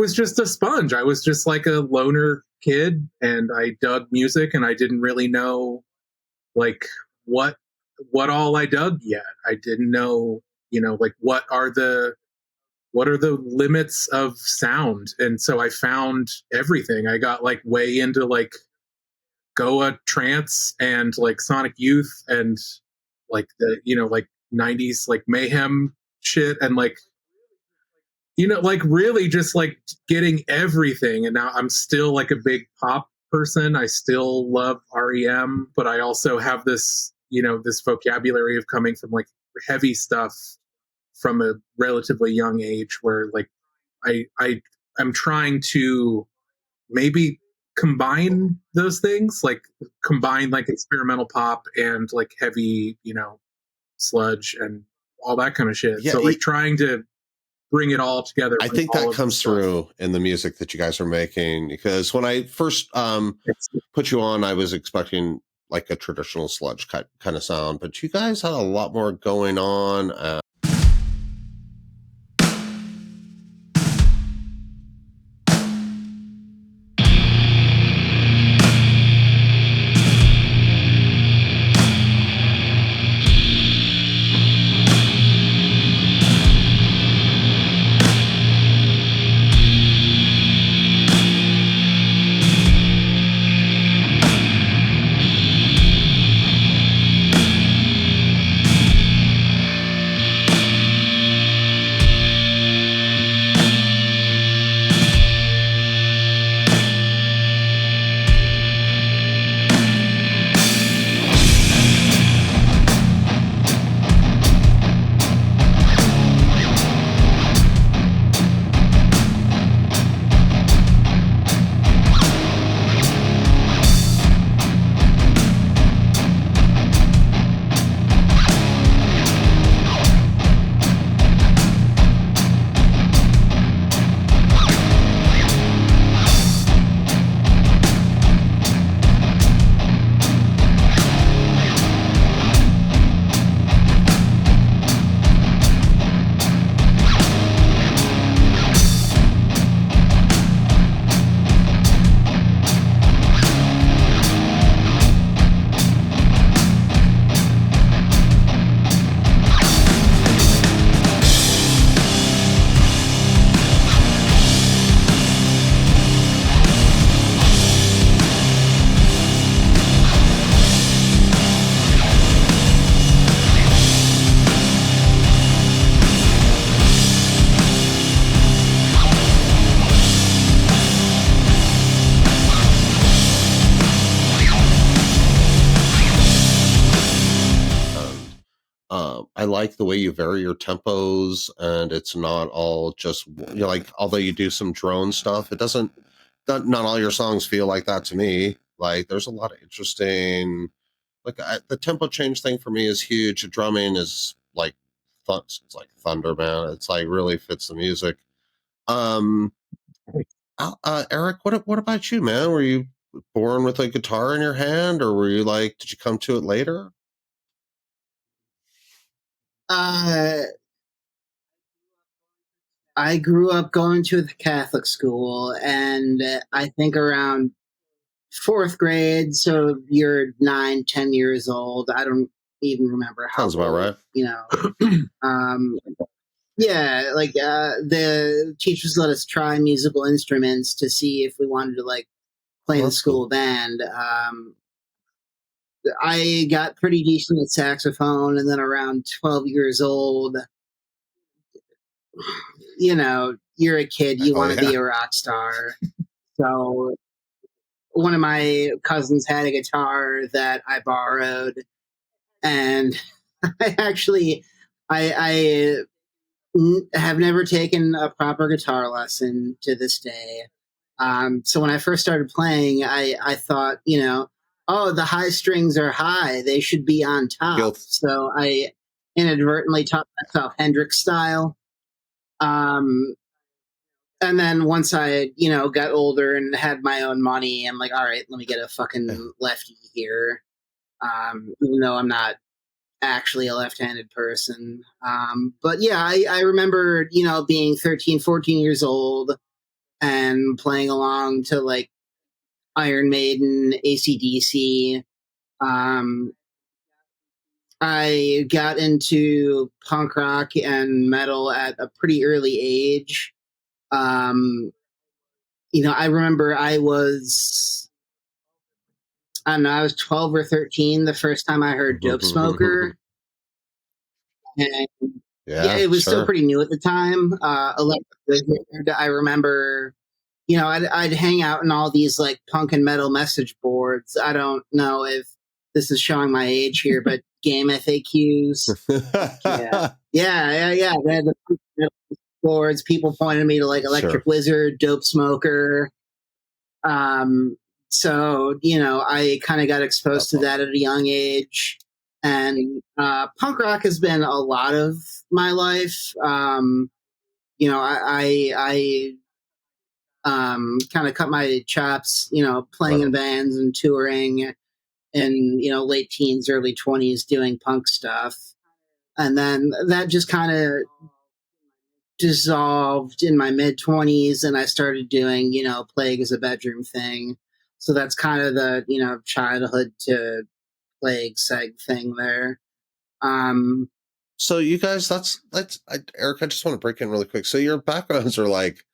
was just a sponge. I was just like a loner kid, and I dug music, and I didn't really know like what all I dug yet. I didn't know, like what are the limits of sound, and so I found everything. I got like way into like Goa trance and like Sonic Youth and like the like 90s like mayhem shit, and like like really just like getting everything. And now I'm still like a big pop person. I still love REM, but I also have this, this vocabulary of coming from like heavy stuff from a relatively young age, where like I'm trying to maybe combine those things, like combine like experimental pop and like heavy, sludge and all that kind of shit. Yeah, so like trying to bring it all together. I think that comes through in the music that you guys are making, because when I first put you on, I was expecting like a traditional sludge kind of sound, but you guys had a lot more going on. I like the way you vary your tempos, and it's not all just, like, although you do some drone stuff, it doesn't, not all your songs feel like that to me. Like, there's a lot of interesting, like, the tempo change thing for me is huge. The drumming is like, it's like thunder, man. It's like really fits the music. Eric, what about you, man? Were you born with a guitar in your hand, or were you like, did you come to it later? I grew up going to the Catholic school, and I think around fourth grade, so you're 9, 10 years old. I don't even remember how. Sounds about right. Yeah, like the teachers let us try musical instruments to see if we wanted to like play in the school band. I got pretty decent at saxophone, and then around 12 years old, you're a kid, you want to be a rock star. So one of my cousins had a guitar that I borrowed, and I have never taken a proper guitar lesson to this day. So when I first started playing, I thought, oh, the high strings are high, they should be on top. So I inadvertently taught myself Hendrix style. And then once I, got older and had my own money, I'm like, all right, let me get a fucking lefty here. Even though I'm not actually a left-handed person. But yeah, I remember, being 13, 14 years old, and playing along to like Iron Maiden, AC/DC. Um, I got into punk rock and metal at a pretty early age. Um, I remember I don't know, I was 12 or 13 the first time I heard Dope Smoker. And yeah, Yeah, it was still sure. pretty new at the time. Electric Wizard, I remember, I'd hang out in all these like punk and metal message boards. I don't know if this is showing my age here, but game FAQs. Yeah. They had the punk and metal boards. People pointed me to like Electric Sure. Wizard, Dope Smoker. So, I kind of got exposed to that at a young age. And punk rock has been a lot of my life. I kind of cut my chops, playing in bands and touring in, late teens, early 20s, doing punk stuff. And then that just kind of dissolved in my mid 20s, and I started doing, Plague as a bedroom thing. So that's kind of the, childhood to Plague seg thing there. So you guys, Eric, I just want to break in really quick. So your backgrounds are like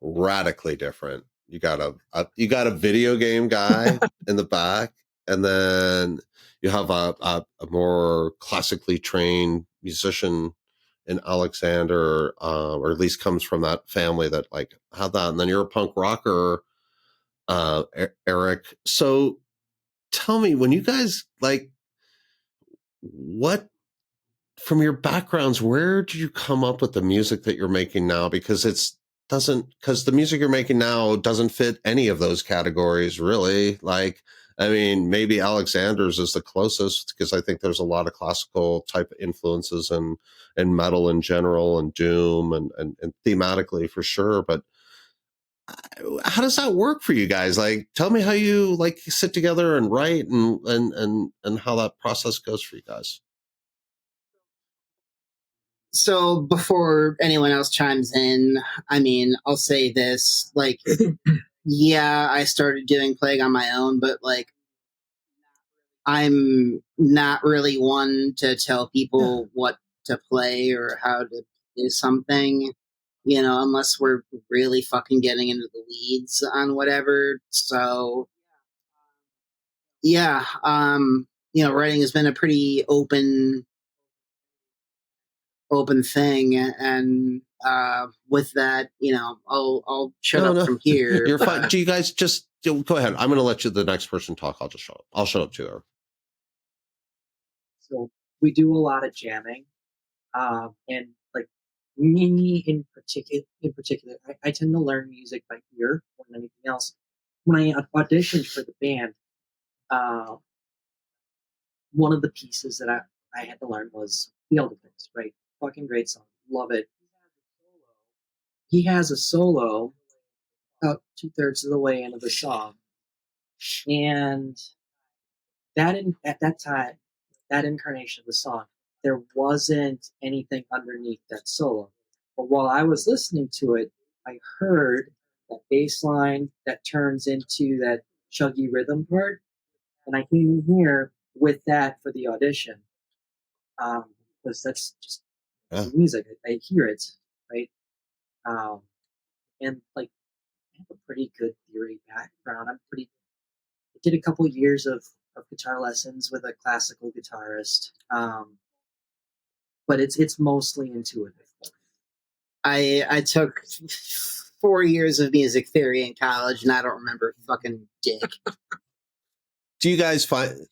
radically different. You got a video game guy in the back, and then you have a more classically trained musician in Alexander, or at least comes from that family that like had that. And then you're a punk rocker, Eric. So tell me, when you guys like, what from your backgrounds, where did you come up with the music that you're making now? Because because the music you're making now doesn't fit any of those categories, really. Like, I mean, maybe Alexander's is the closest, because I think there's a lot of classical type influences and metal in general, and doom and thematically for sure. But how does that work for you guys? Like, tell me how you like sit together and write, and how that process goes for you guys. So before anyone else chimes in, I mean, I'll say this, like, yeah, I started doing Plague on my own, but like, I'm not really one to tell people what to play or how to do something, unless we're really fucking getting into the weeds on whatever. So, yeah, writing has been a pretty open thing, and with that, I'll shut No, up no, from here. you're fine. Do you guys just go ahead? I'm going to let the next person talk. I'll just shut up. I'll shut up to her. So we do a lot of jamming, and like me in particular, I tend to learn music by ear more than anything else. When I auditioned for the band, uh, one of the pieces that I had to learn was Field Effects, right? Fucking great song, love it. He has a solo about 2/3 of the way into the song, and at that time, that incarnation of the song, there wasn't anything underneath that solo. But while I was listening to it, I heard that bass line that turns into that chuggy rhythm part, and I came in here with that for the audition, because that's just Yeah. music. I hear it, right? Um, and like I have a pretty good theory background. I did a couple years of guitar lessons with a classical guitarist, but it's mostly intuitive. I took 4 years of music theory in college, and I don't remember fucking dick. Do you guys find?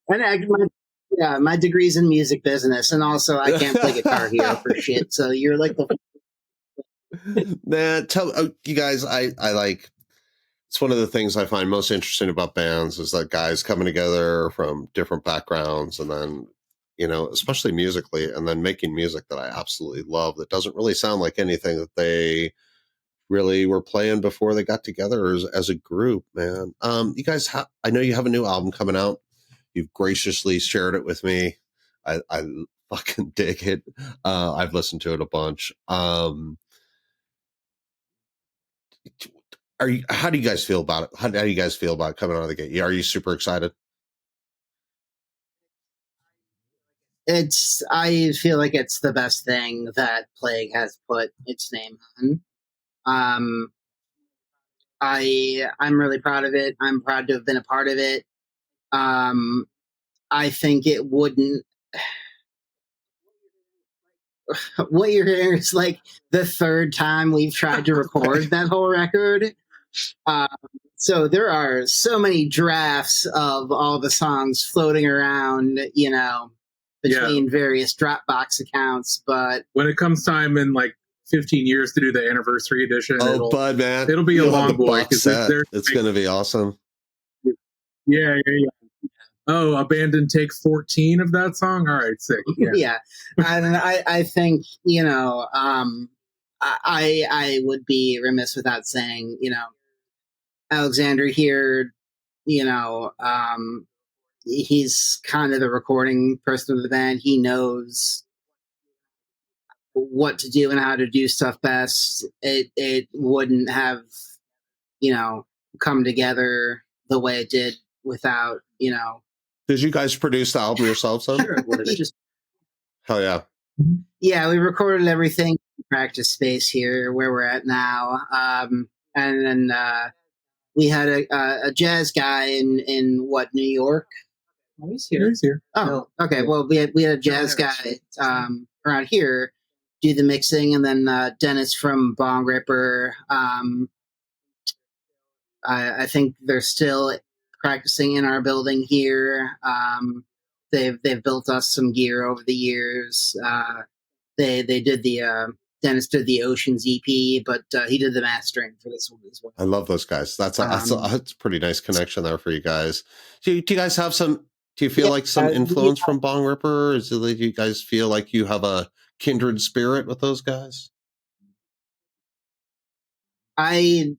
And my degree's in music business, and also I can't play Guitar Hero for shit. So you're like the Man, you guys. I like. It's one of the things I find most interesting about bands is that guys coming together from different backgrounds, and then, especially musically, and then making music that I absolutely love that doesn't really sound like anything that they really were playing before they got together as a group, man. You guys, I know you have a new album coming out. You've graciously shared it with me. I fucking dig it. I've listened to it a bunch. How do you guys feel about it? How do you guys feel about coming out of the gate? Are you super excited? I feel like it's the best thing that Plague has put its name on. I'm really proud of it. I'm proud to have been a part of it. I think it wouldn't. What you're hearing is like the third time we've tried to record that whole record. So there are so many drafts of all the songs floating around, between various Dropbox accounts. But when it comes time in like 15 years to do the anniversary edition, Bud, man, it'll be a long boy because it's going to be awesome. Yeah. Oh, Abandon take 14 of that song. All right, sick. Yeah, and I think I would be remiss without saying Alexander here, he's kind of the recording person of the band. He knows what to do and how to do stuff best. It wouldn't have come together the way it did without Did you guys produce the album yourselves then? Sure, it would. Just Hell yeah. Yeah, we recorded everything in practice space here where we're at now. And then we had a jazz guy in New York? Oh, he's here. He's here. Oh, okay. Well, we had a jazz guy around here do the mixing, and then Dennis from Bongripper. I think they're still practicing in our building here. They've built us some gear over the years. They did the Dennis did the Oceans EP, but he did the mastering for this one as well. I love those guys. That's a pretty nice connection there for you guys. Do you guys have some? Do you feel like some influence from Bongripper? Is it like you guys feel like you have a kindred spirit with those guys? All right.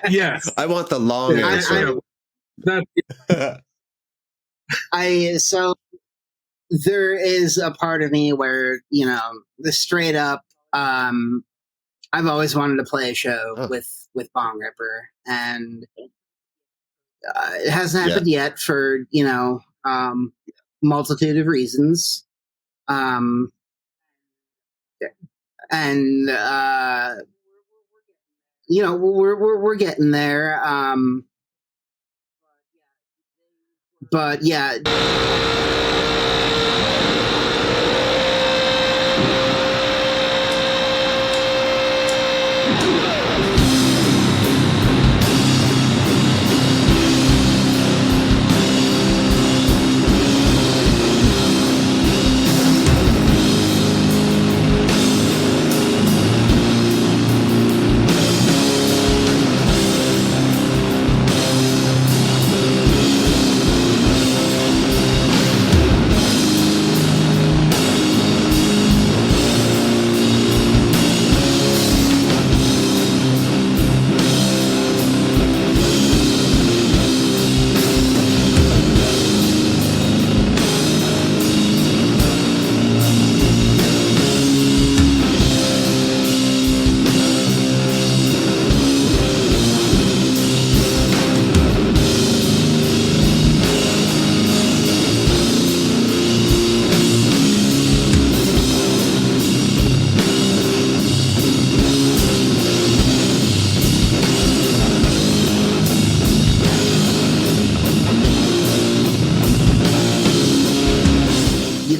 Yes. I want the long answer. So there is a part of me where the straight up I've always wanted to play a show with Bongripper, and it hasn't happened yet for multitude of reasons, and we're getting there, but yeah.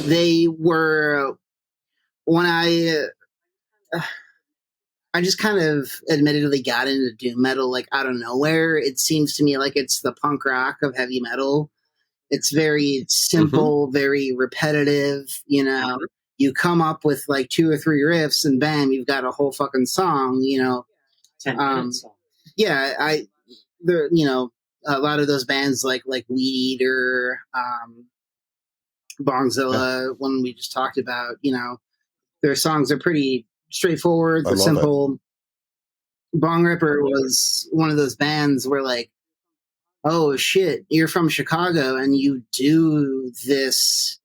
They were when I just kind of admittedly got into doom metal like out of nowhere. It seems to me like it's the punk rock of heavy metal. It's very simple, very repetitive. You come up with like 2 or 3 riffs, and bam, you've got a whole fucking song. 10 minutes. Yeah, a lot of those bands like Weed or Bongzilla, one we just talked about, their songs are pretty straightforward, they're simple. Bongripper was one of those bands where like, oh shit, you're from Chicago and you do this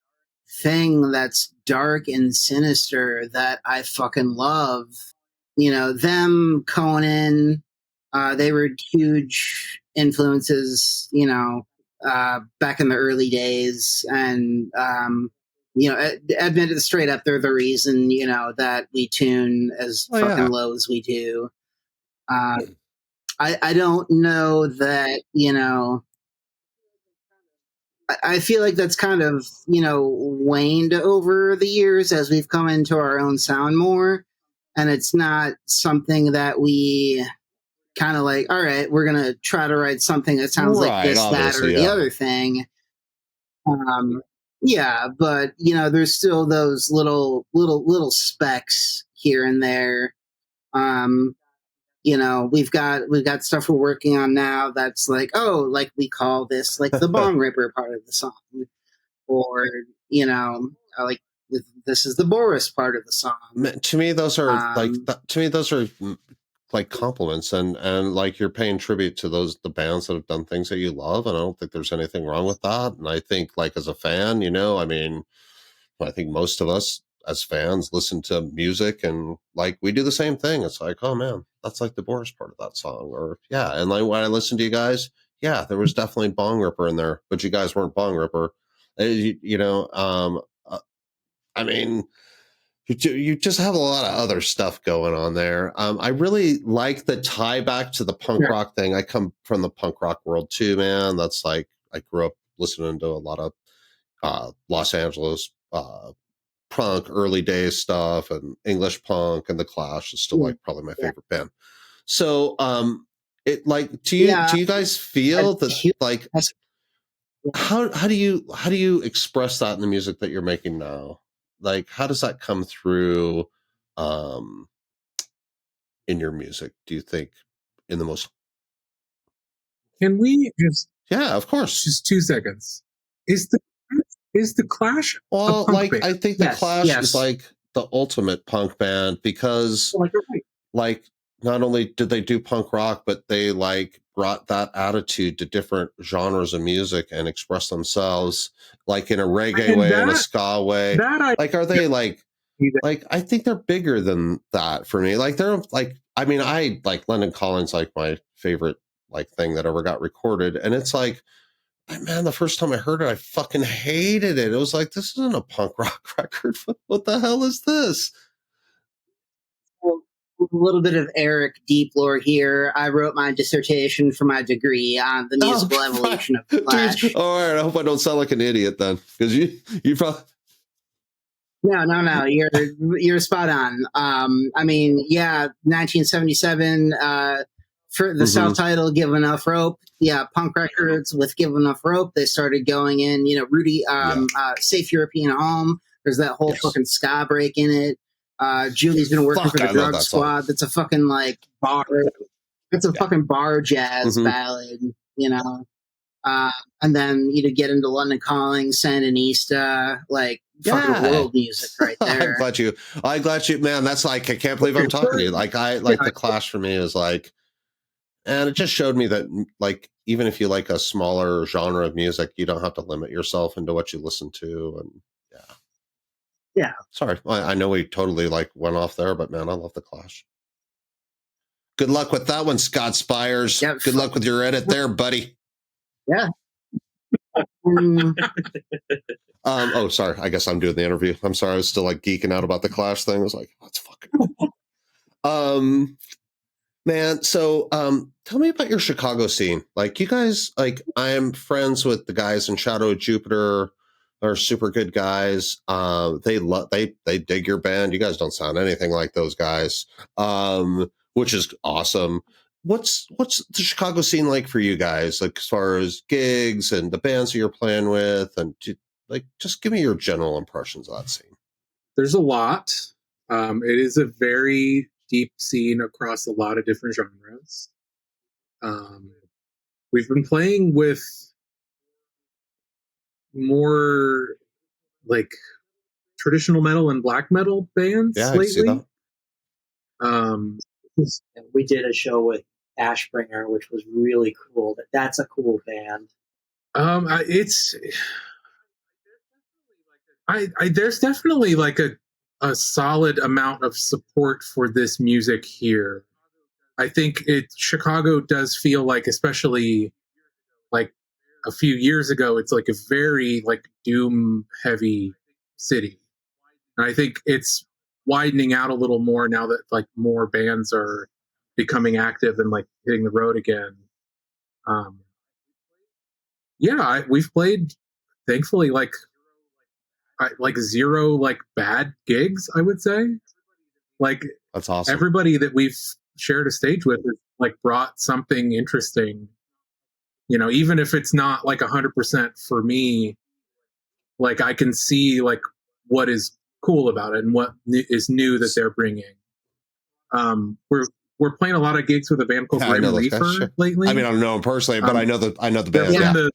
thing that's dark and sinister that I fucking love. You know, them, Conan, they were huge influences, you know, back in the early days. And, you know, admitted straight up, they're the reason, you know, that we tune as fucking low as we do. I don't know that, you know, I feel like that's kind of, you know, waned over the years as we've come into our own sound more. And it's not something that we kind of like, all right, we're going to try to write something that sounds like this, that, or the other thing. Yeah, but, you know, there's still those little specks here and there. You know, we've got stuff we're working on now that's like, oh, like we call this like the Bongripper part of the song, or you know, like this is the Boris part of the song. To me, those are like compliments, and like you're paying tribute to the bands that have done things that you love, and I don't think there's anything wrong with that. And I think, like, as a fan, you know, I mean, I think most of us as fans listen to music and like we do the same thing. It's like, oh man, that's like the Boris part of that song. Or yeah. And like when I listened to you guys, yeah, there was definitely Bongripper in there, but you guys weren't Bongripper. You know, I mean, you just have a lot of other stuff going on there. I really like the tie back to the punk rock thing. I come from the punk rock world too, man. That's like, I grew up listening to a lot of Los Angeles punk, early days stuff, and English punk, and the Clash is still like probably my favorite band. So it like, do you guys feel that, like, how do you express that in the music that you're making now? Like, how does that come through in your music, do you think, in the most... Can we just... Yeah, of course. Just 2 seconds. Is the Clash a well, punk like band? I think the Clash is like the ultimate punk band because like not only did they do punk rock, but they like brought that attitude to different genres of music and express themselves like in a reggae way, in a ska way. Like, are they like I think they're bigger than that for me. Like, they're like, I mean, I like London Calling's like my favorite like thing that ever got recorded, and it's like, man, the first time I heard it, I fucking hated it. It was like, this isn't a punk rock record. What the hell is this? Well, a little bit of Eric deep lore here. I wrote my dissertation for my degree on the musical evolution of the Clash. Dude, all right, I hope I don't sound like an idiot then, because you probably... No. You're spot on. I mean, yeah, 1977. For the self-title "Give Enough Rope," yeah, punk records with "Give Enough Rope," they started going in. You know, Rudy, "Safe European Home." There's that whole fucking ska break in it. Julie's been working for the Drug Squad. That's a fucking like bar. It's a fucking bar jazz ballad. You know. And then you get into London Calling, Sandinista, like fucking world music right there. I'm glad you, man. That's like, I can't believe I'm talking to you. Like, I like the Clash for me is like, and it just showed me that like, even if you like a smaller genre of music, you don't have to limit yourself into what you listen to. And yeah. Sorry, I know we totally like went off there, but man, I love the Clash. Good luck with that one, Scott Spires. Yeah, good luck with your edit there, buddy. Yeah. Oh, sorry. I guess I'm doing the interview. I'm sorry. I was still like geeking out about the Clash thing. I was like, that's fucking cool. Man, so tell me about your Chicago scene. Like, you guys, like, I'm friends with the guys in Shadow of Jupiter. They're super good guys. They dig your band. You guys don't sound anything like those guys, which is awesome. What's the Chicago scene like for you guys? Like, as far as gigs and the bands that you're playing with, and just give me your general impressions of that scene. There's a lot. It is a very deep scene across a lot of different genres. We've been playing with more like traditional metal and black metal bands lately. We did a show with Ashbringer, which was really cool. That's a cool band. It's There's definitely like a solid amount of support for this music here. I think Chicago does feel like, especially like a few years ago, it's like a very like doom heavy city. And I think it's widening out a little more now that like more bands are becoming active and like hitting the road again. Um, yeah, we've played, thankfully, like zero like bad gigs. I would say, like That's awesome. everybody that we've shared a stage with has like brought something interesting. Even if it's not like 100% for me, like I can see like what is cool about it and what is new that they're bringing. We're playing a lot of gigs with a band called Yeah, I Grim know those guys. Reaper Sure. lately. I mean, I don't know them personally, but I know the They're band. playing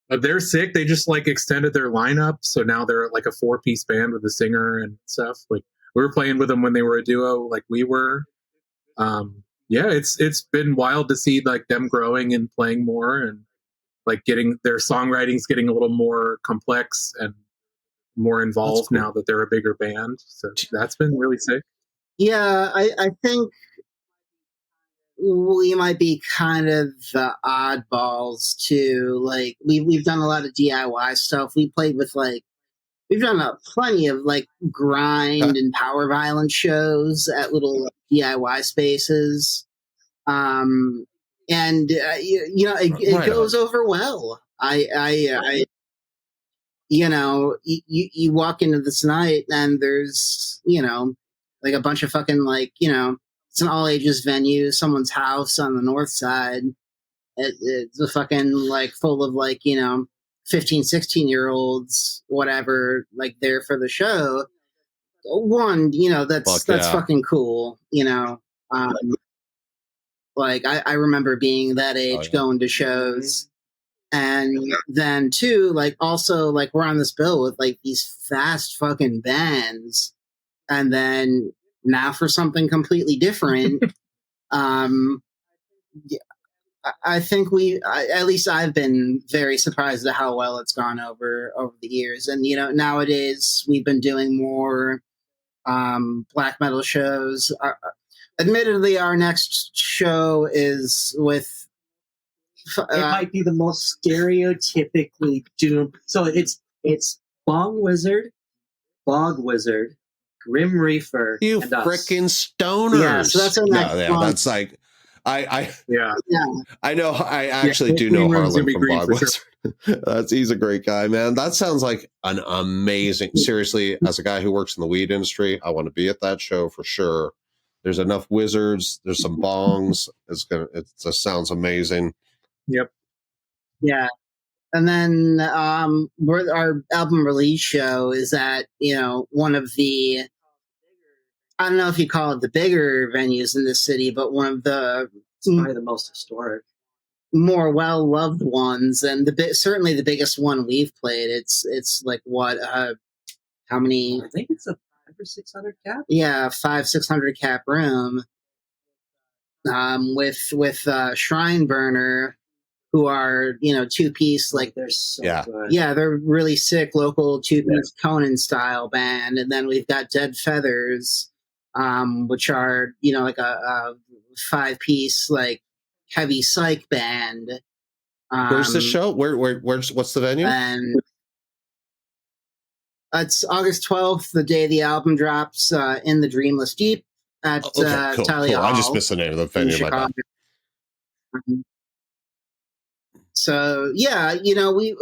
Yeah. they're sick. They just like extended their lineup, so now they're like a 4-piece band with a singer and stuff. Like we were playing with them when they were a duo, like we were. Yeah, it's been wild to see like them growing and playing more and like getting their songwriting's getting a little more complex and more involved cool. now that they're a bigger band. So that's been really sick. Yeah, I think we might be kind of the oddballs too. Like we've done a lot of DIY stuff. We played with like we've done plenty of like grind and power violence shows at little DIY spaces. And it Right goes on. over well. You walk into this night and there's like a bunch of fucking like it's an all ages venue, someone's house on the north side. It's a fucking like full of like 15, 16 year olds, whatever, like there for the show. One, that's Yeah. fucking cool. Um, like I remember being that age, going to shows. And then two, like also like we're on this bill with like these fast fucking bands, and then now for something completely different. um, I think at least I've been very surprised at how well it's gone over the years. And nowadays we've been doing more black metal shows. Admittedly, our next show is with. It might be the most stereotypically doom. So it's Bog Wizard, Grim Reaper, You and us. frickin' stoners. Yeah, so that's our next one. That's like Yeah. I know. I actually do know Harlan from Bog Wizard. He's a great guy, man. That sounds like an amazing. Seriously, as a guy who works in the weed industry, I want to be at that show for sure. There's enough wizards. There's some bongs. It just sounds amazing. Yep. Yeah. And then our album release show is at one of the, I don't know if you call it the bigger venues in the city, but one of the probably the most historic, more well loved ones, and certainly the biggest one we've played. It's like what how many? I think it's a 500 or 600 cap. Yeah, 500-600 cap room. With Shrine Burner, who are 2-piece, like they're so good. Yeah, they're really sick local 2-piece Conan style band. And then we've got Dead Feathers, which are like a 5-piece like heavy psych band. Where's the show? What's the venue? And it's August 12th, the day the album drops, in the Dreamless Deep at Cool. Talia I just Hall missed the name of the venue. My bad. So yeah, we.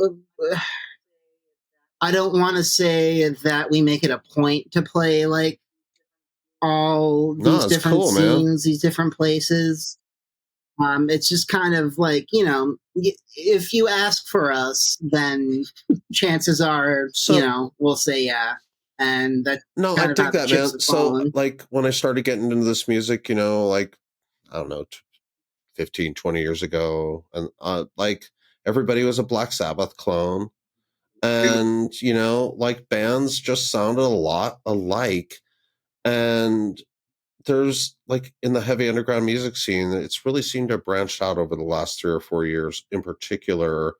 I don't want to say that we make it a point to play like all these different scenes, these different places. It's just kind of like if you ask for us, then chances are we'll say yeah. And that I dig that, man. So like when I started getting into this music, like I don't know, 15, 20 years ago, and like everybody was a Black Sabbath clone, and like bands just sounded a lot alike. And there's like in the heavy underground music scene, it's really seemed to have branched out over the last 3 or 4 years in particular.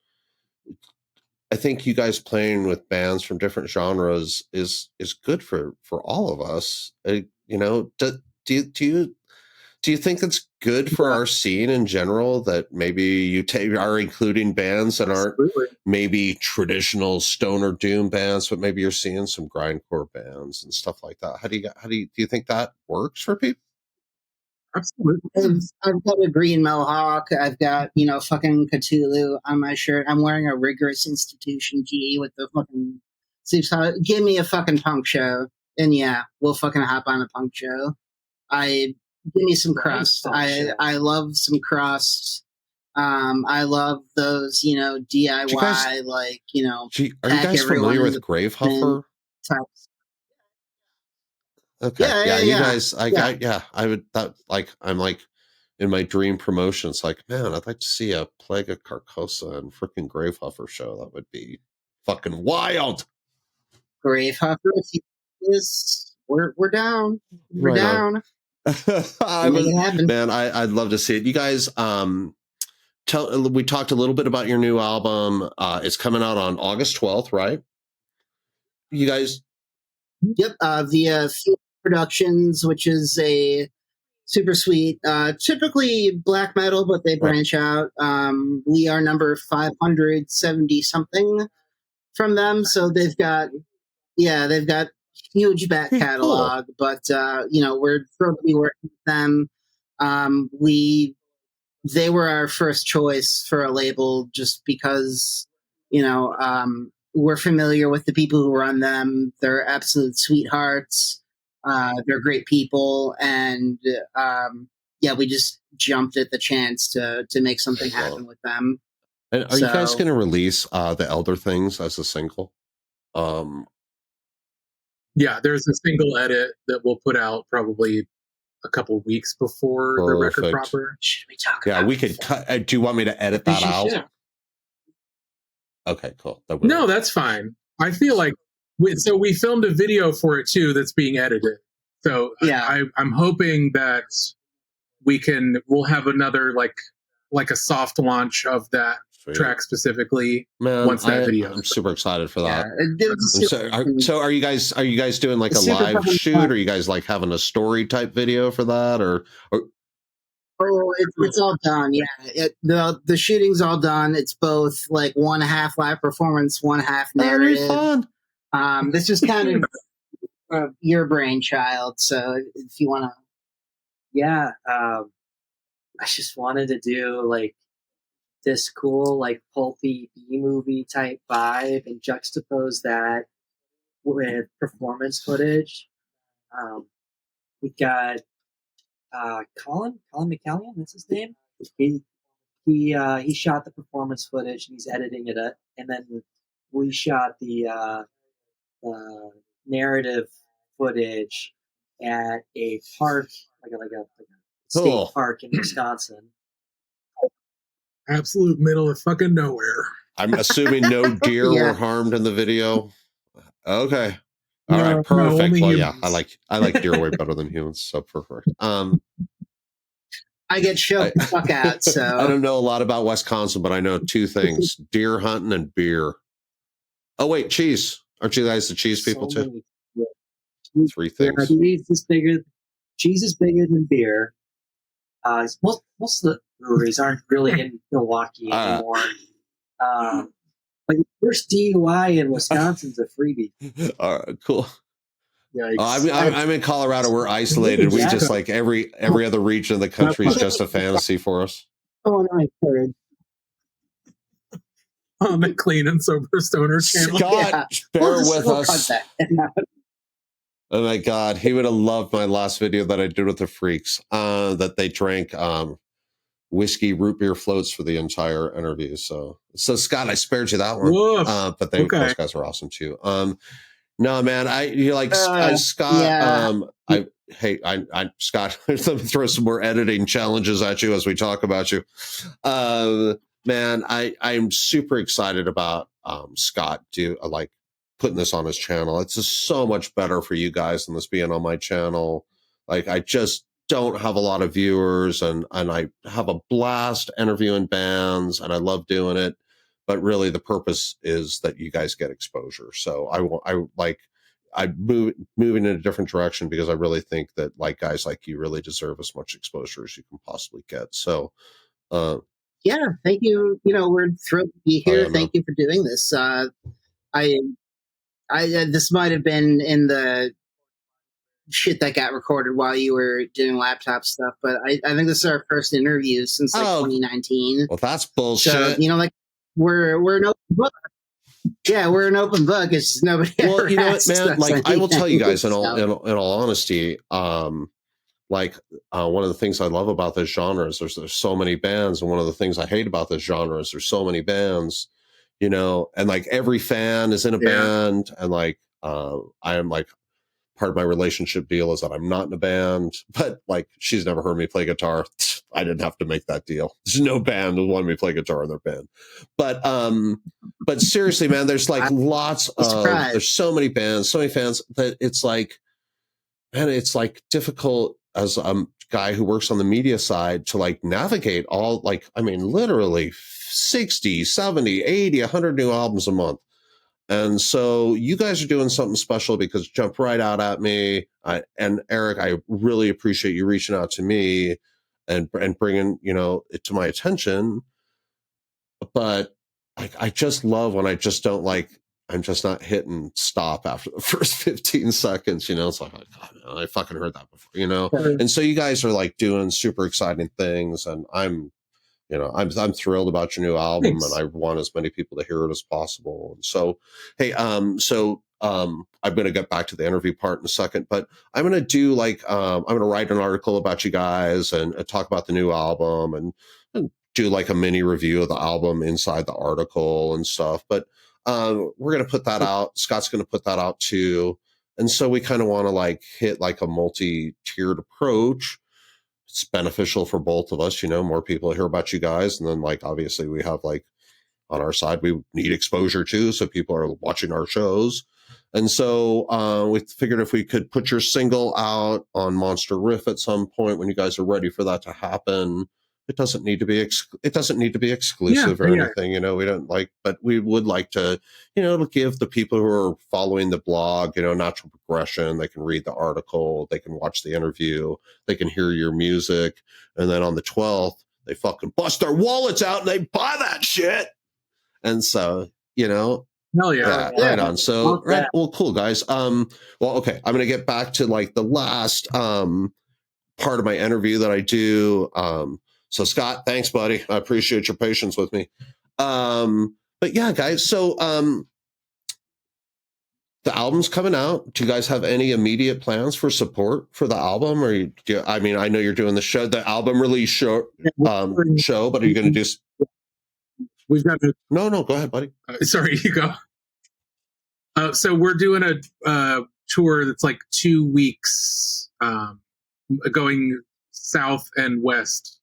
I think you guys playing with bands from different genres is good for all of us. You know, do you think it's good for Yeah, our scene in general that maybe you are including bands that aren't absolutely. maybe traditional stoner doom bands, but maybe you're seeing some grindcore bands and stuff like that? Do you think that works for people? Absolutely. I've got a green mohawk. I've got, fucking Cthulhu on my shirt. I'm wearing a rigorous institution tee with the fucking sleeves. Give me a fucking punk show. And yeah, we'll fucking hop on a punk show. Give me some Nice crust. punk show. I love some crust. I love those, Do you guys, DIY, are you pack guys everyone familiar in with the bin Gravehuffer? types. Okay. Yeah, Yeah, yeah, you yeah. guys, Yeah. I would, that, like, I'm like, in my dream promotions, like, man, I'd like to see a Plague of Carcosa and freaking Gravehuffer show. That would be fucking wild. Grave Huffer, if you this, we're down. We're Right on. down. I We'll make was, it happen. man, I'd love to see it. You guys, we talked a little bit about your new album. It's coming out on August 12th, right? You guys, Yep. Via Field Productions, which is a super sweet, typically black metal, but they right. branch out. We are number 570 something from them, so they've got huge back Hey, cool. catalog. But we're thrilled to be working with them. We They were our first choice for a label just because we're familiar with the people who run them. They're absolute sweethearts. They're great people, and yeah, we just jumped at the chance to make something happen Well, with them. and are you guys So going to release The Elder Things as a single? Um, Yeah, there's a single edit that we'll put out probably a couple weeks before the record Perfect. proper. should we talk Yeah, about we could cut. Do you want me to I edit think that you out? should. Okay, cool. That No, will. that's fine. I feel like we filmed a video for it too that's being edited. So Yeah. I'm hoping that we'll have another like a soft launch of that Sweet. track specifically Man, once that video. I'm super excited for Yeah, that. So are you guys doing like a super live fucking shoot? fun. Are you guys like having a story type video for that, or Oh, it's all done. Yeah, the shooting's all done. It's both like one half live performance, one half that'd be narrative. fun? This is kind of your brainchild. So if you want to, Yeah, I just wanted to do like this cool, like pulpy B movie type vibe and juxtapose that with performance footage. Um, we got Colin McCallion, that's his name. He shot the performance footage and he's editing it up, and then we shot the narrative footage at a park, like a state Cool. park in Wisconsin. Absolute middle of fucking nowhere. I'm assuming no deer Yeah. were harmed in the video. Okay. All No, right, no, perfect. only Well, yeah, humans. I like deer way better than humans, so perfect. I get choked the fuck out. I So don't know a lot about Wisconsin, but I know two things: deer hunting and beer. Oh wait, cheese. Aren't you guys the cheese people So too? many- Three Yeah, things. cheese is bigger than beer. Most of the breweries aren't really in Milwaukee anymore. But your first DUI in Wisconsin's a freebie. All right, cool. Yikes. I'm in Colorado. We're isolated. We Yeah. just like every other region of the country is just a fantasy for us. oh no, I heard. On the Clean and Sober Stoner channel. Scott, bear with We'll us. cut that. Oh my God, he would have loved my last video that I did with the freaks. That they drank whiskey root beer floats for the entire interview. So Scott, I spared you that one. Woof. But Okay. those guys are awesome too. No man, you're like Scott. Yeah. Scott. Let me throw some more editing challenges at you as we talk about you. Man, I'm super excited about Scott like putting this on his channel. It's just so much better for you guys than this being on my channel. Like I just don't have a lot of viewers, and I have a blast interviewing bands, and I love doing it. but really the purpose is that you guys get exposure. So I'm moving in a different direction because I really think that like guys like you really deserve as much exposure as you can possibly get. So, Yeah, thank you. We're thrilled to be oh here. yeah, man. Thank you for doing this. This might have been in the shit that got recorded while you were doing laptop stuff, but I think this is our first interview since like 2019. Well, that's bullshit. So like we're an open book. Yeah, we're an open book. It's just nobody. Well, you know what, asks man? us Like I will tell you guys in anything, all honesty, one of the things I love about this genre is there's so many bands, and one of the things I hate about this genre is there's so many bands, and like every fan is in a band, and like I am like part of my relationship deal is that I'm not in a band, but like she's never heard me play guitar. I didn't have to make that deal. There's no band who wanted me to play guitar in their band. But seriously, man, there's like there's so many bands, so many fans that it's like, man, it's like difficult as a guy who works on the media side to like navigate all, like, I mean, literally 60, 70, 80, 100 new albums a month. And so you guys are doing something special because it jumped right out at me. And Eric, I really appreciate you reaching out to me and bringing, it to my attention. But I just love when I just don't like, I'm just not hitting stop after the first 15 seconds, It's like, oh, God, I fucking heard that before, And so you guys are like doing super exciting things, and I'm thrilled about your new album. Thanks. And I want as many people to hear it as possible. And so, hey, I'm going to get back to the interview part in a second, but I'm going to do I'm going to write an article about you guys and talk about the new album and do like a mini review of the album inside the article and stuff. But we're going to put that out. Scott's going to put that out too. And so we kind of want to like hit like a multi-tiered approach. It's beneficial for both of us, more people hear about you guys. And then like, obviously we have like on our side, we need exposure too. So people are watching our shows. And so we figured if we could put your single out on Monster Riff at some point when you guys are ready for that to happen. It doesn't need to be exclusive or anything, we don't like, but we would like to, to give the people who are following the blog, natural progression. They can read the article, they can watch the interview, they can hear your music. And then on the 12th, they fucking bust their wallets out and they buy that shit. And so, hell yeah. Right on. So, right. Well, cool, guys. Okay. I'm going to get back to like the last part of my interview that I do. So Scott, thanks, buddy. I appreciate your patience with me. But yeah, guys. So the album's coming out. Do you guys have any immediate plans for support for the album? Or I know you're doing the album release show, but are you going to do? We've got to. No, go ahead, buddy. Sorry, you go. So we're doing a tour that's like 2 weeks, going south and west.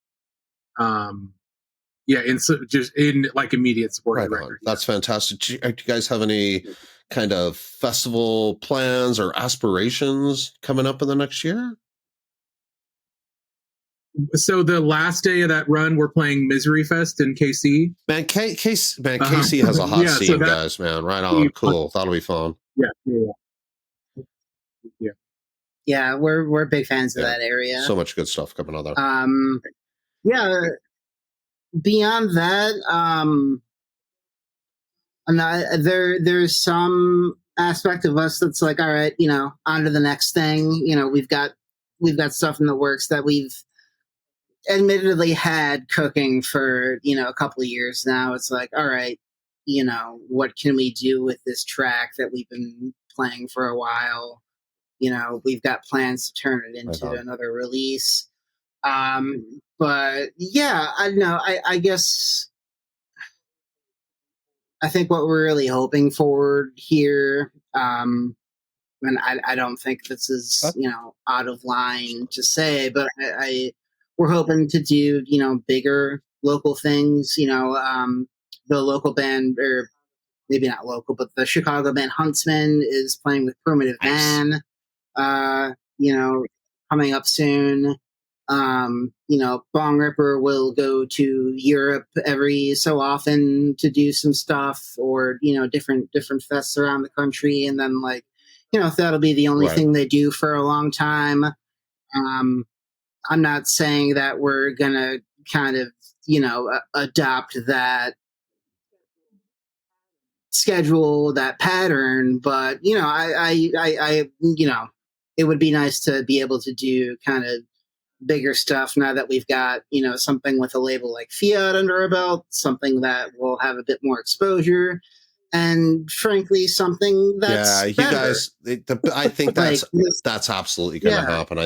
Just in like immediate support. Right on. That's fantastic. Do you guys have any kind of festival plans or aspirations coming up in the next year? So the last day of that run, we're playing Misery Fest in KC. Man, KC has a hot scene, guys. Man, right on. Cool. That'll be fun. Yeah, we're big fans of that area. So much good stuff coming on there. Yeah. Beyond that, there's some aspect of us that's like, all right, on to the next thing. We've got stuff in the works that we've admittedly had cooking for a couple of years now. It's like, all right, what can we do with this track that we've been playing for a while? We've got plans to turn it into another release. But yeah, I guess I think what we're really hoping for here, and I don't think this is out of line to say, but we're hoping to do bigger local things. The local band, or maybe not local, but the Chicago band Huntsman is playing with Primitive Man. Coming up soon. Bongripper will go to Europe every so often to do some stuff, or different fests around the country, and then if that'll be the only Right. thing they do for a long time. I'm not saying that we're gonna kind of adopt that schedule, that pattern, but I it would be nice to be able to do kind of bigger stuff now that we've got something with a label like Fiat under our belt, something that will have a bit more exposure, and frankly something that's you better. guys, I think Like this- that's absolutely going to Yeah. happen.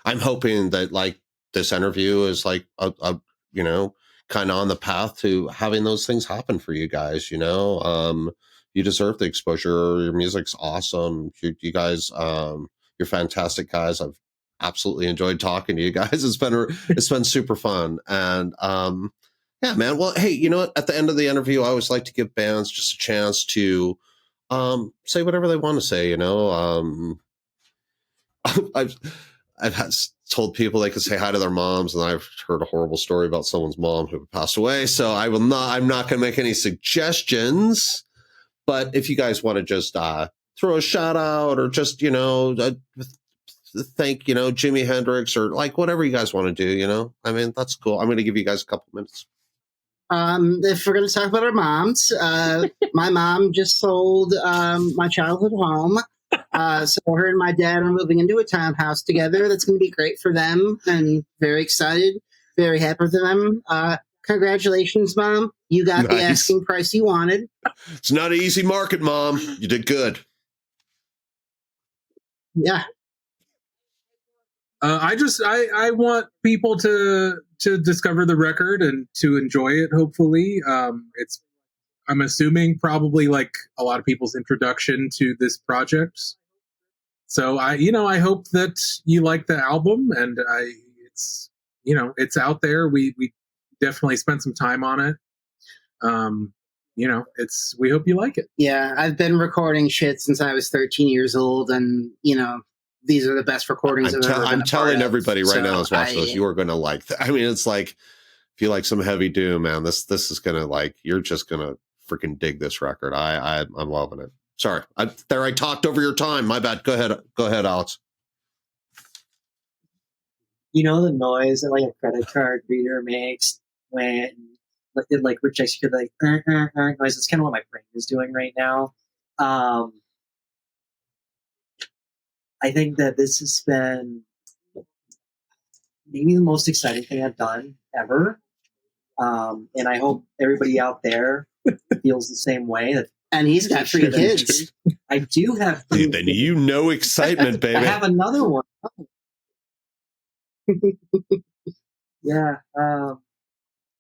I'm hoping that like this interview is like a kind of on the path to having those things happen for you guys. You deserve the exposure. Your music's awesome. You guys, you're fantastic guys. I've absolutely enjoyed talking to you guys. It's been super fun. And yeah, man. Well, hey, you know what? At the end of the interview, I always like to give bands just a chance to say whatever they want to say. I've told people they could say hi to their moms, and I've heard a horrible story about someone's mom who passed away. So I'm not going to make any suggestions. But if you guys want to just throw a shout out, or just thank Jimi Hendrix, or like whatever you guys want to do, I mean, that's cool. I'm going to give you guys a couple minutes. If we're going to talk about our moms, my mom just sold my childhood home. So her and my dad are moving into a townhouse together. That's going to be great for them, and very excited, very happy for them. Congratulations, Mom. You got the asking price you wanted. It's not an easy market, Mom. You did good. Yeah. I want people to discover the record and to enjoy it. Hopefully, I'm assuming probably like a lot of people's introduction to this project. So I hope that you like the album, and it's out there. We definitely spent some time on it. We hope you like it. Yeah, I've been recording shit since I was 13 years old, and these are the best recordings I'm telling everybody right now who's watching this, you are going to like that. I mean, it's like, if you like some heavy doom, man, this is going to like, you're just going to freaking dig this record. I'm loving it. Sorry. I talked over your time. My bad. Go ahead, Alex. The noise that like a credit card reader makes when it like rejects you, like noise. It's kind of what my brain is doing right now. I think that this has been maybe the most exciting thing I've done ever. And I hope everybody out there feels the same way. And he's got 3 kids. I do have 3 then excitement, baby. I have another one. Yeah.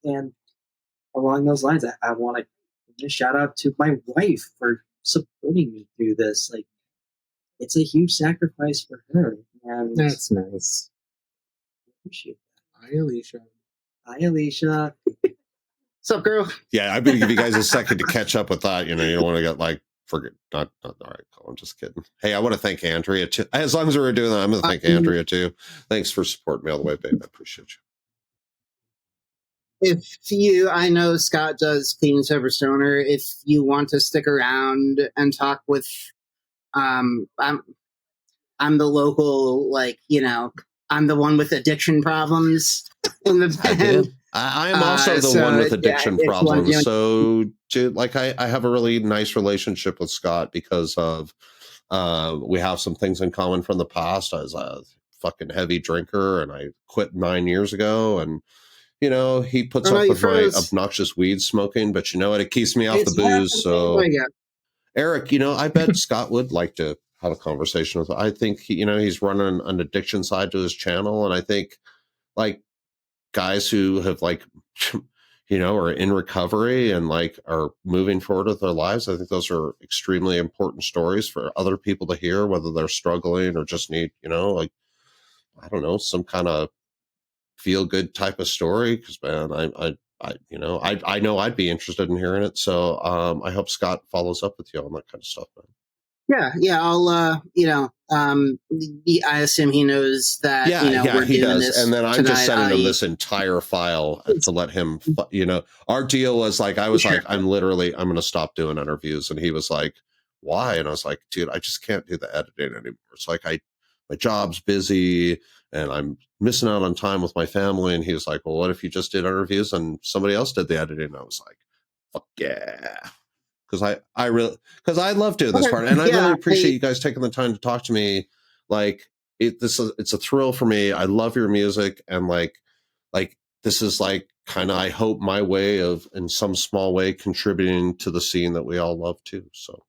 And along those lines, I want to give a shout out to my wife for supporting me through this. Like, it's a huge sacrifice for her. And that's nice. I appreciate that. Hi, Alicia. Hi, Alicia. What's up, girl? Yeah, I'm going to give you guys a second to catch up with that. You don't want to get like, forget, not all right, I'm just kidding. Hey, I want to thank Andrea too. As long as we're doing that, I'm going to thank Andrea too. Thanks for supporting me all the way, babe. I appreciate you. I know Scott does Clean and Sober Stoner. If you want to stick around and talk with, I'm the local, I'm the one with addiction problems in the band. I am also the one with addiction problems. So, I have a really nice relationship with Scott because of we have some things in common from the past. I was a fucking heavy drinker, and I quit 9 years ago. And he puts up with my obnoxious weed smoking, but you know what? It keeps me off the booze. So, Eric, I bet Scott would like to have a conversation with. I think he's running an addiction side to his channel, and I think like guys who have are in recovery and are moving forward with their lives. I think those are extremely important stories for other people to hear, whether they're struggling or just need, I don't know, some kind of feel good type of story. Cause man, I know I'd be interested in hearing it. So I hope Scott follows up with you on that kind of stuff, man. Yeah. I'll, I assume he knows that, Yeah, we're he doing does. this And then I'm just tonight. sending him this entire file to let him, our deal was like, I was Sure. like, I'm going to stop doing interviews. And he was like, why? And I was like, dude, I just can't do the editing anymore. It's like, my job's busy and I'm missing out on time with my family. And he was like, well, what if you just did interviews and somebody else did the editing? And I was like, fuck yeah. Because I love doing this Okay. part, and I really Yeah. appreciate you guys taking the time to talk to me. Like it's a thrill for me. I love your music, and like this is like kind of, I hope, my way of, in some small way, contributing to the scene that we all love too. So